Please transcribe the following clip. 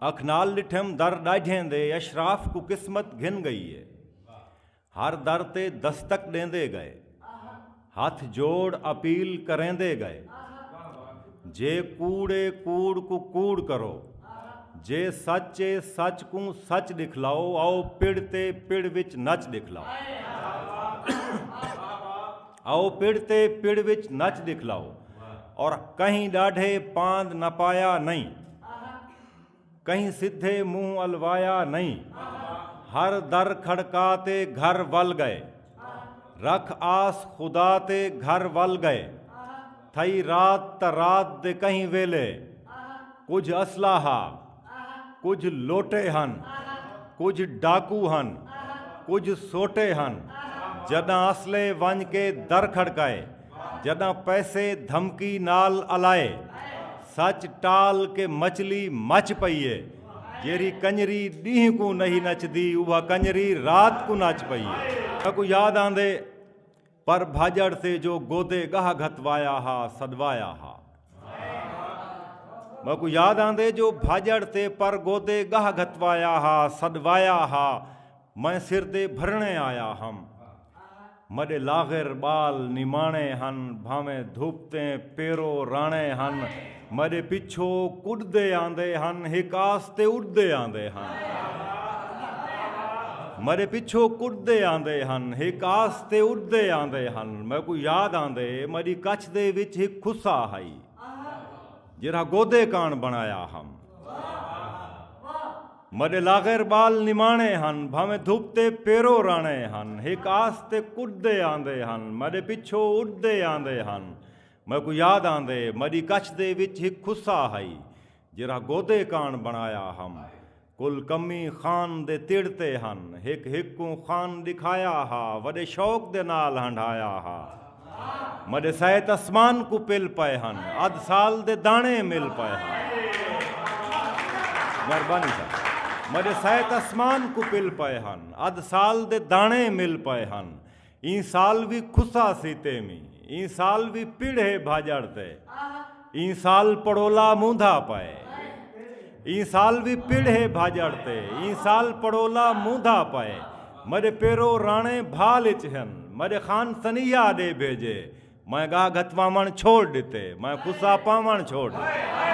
अख नाल डिठम दर डाढ़ें दे अशराफ को किस्मत घिन गई है। हर दर ते दस्तक देंदे गए, हाथ जोड़ अपील करेंदे गए। जे कूड़े कूड़ को कूड़ करो, जे सच्चे सच को सच दिखलाओ। आओ पिड़ ते पिड़ विच नच दिखलाओ। आओ पिड़ ते पिड़ विच नच दिखलाओ। और कहीं डाढ़े पांद न पाया नहीं, कहीं सीधे मुंह अलवाया नहीं। हर दर खड़काते घर वल गए, रख आस खुदा ते घर वल गए। थई रात त रात दे कहीं वेले, कुछ असलाहा कुछ लोटे हन, कुछ डाकू हन, कुछ सोटे हन। जदा असले वंज के दर खड़काए, जदा पैसे धमकी नाल अलाए। सच टाल के मछली मच पईए, जेरी कंजरी ॾींहं को नहीं नचदी, उहा कंजरी रात को नच पईए। को याद आंदे पर भाजड़ से जो गोदे गाह घतवाया हा सदवाया हा। मको याद आंदे जो भाजड़ ते पर गोदे गाह घतवाया हा सदवाया हा। मैं सिर ते भरने आया हम, मडे लागिर बाल निमाणे हन। भावें धूपते पेरो राणे हन, मडे पिछो कुड़दे आंदे हन। हिक आस्ते उड़दे आंदे हन, मरे पिछो कुड़दे आंदे हन। हिक आस्ते उड़दे आंदे हन। मैं को याद आंदे मरी कच्छ दे विच हिक खुसा हई, जिरा गोदे कान बनाया हम। मरे लागिर बाल निमाणे हन, भावें धुपते पेरो राणे हन। हिक आस्ते कुड़दे आंदे हन, मरे पिछो उड़दे आंदे हन। मैं को याद आंदे मरी कच्छ दे विच हिक खुसा हई, जिरा गोदे कान बनाया हम। कुल कमी खान दे तिड़ते हन, हिक हिक को खान दिखाया हा। वडे शौक दे नाल हंडाया हा। मडे सैत आसमान को पिल पए हन, अध साल दे दाणे मिल पए हन। मेहरबानी साहब। मडे सैत आसमान को पिल पए हन, अध साल दे दाणे मिल पए हन। ई साल भी खुसा सीते मी, ई साल भी पीढ़े भाजड़ ते। ई साल पड़ोला मूंधा पए, ई साल भी पीढ़े भाजड़ ते। ई साल पड़ोला मूंधा पए। मरे पेरो राणे भालिच हन, मरे खान सनिया दे भेजे। मैं गा घतवामण छोड़ दिते, मैं खुसा पावण छोड़ दिते।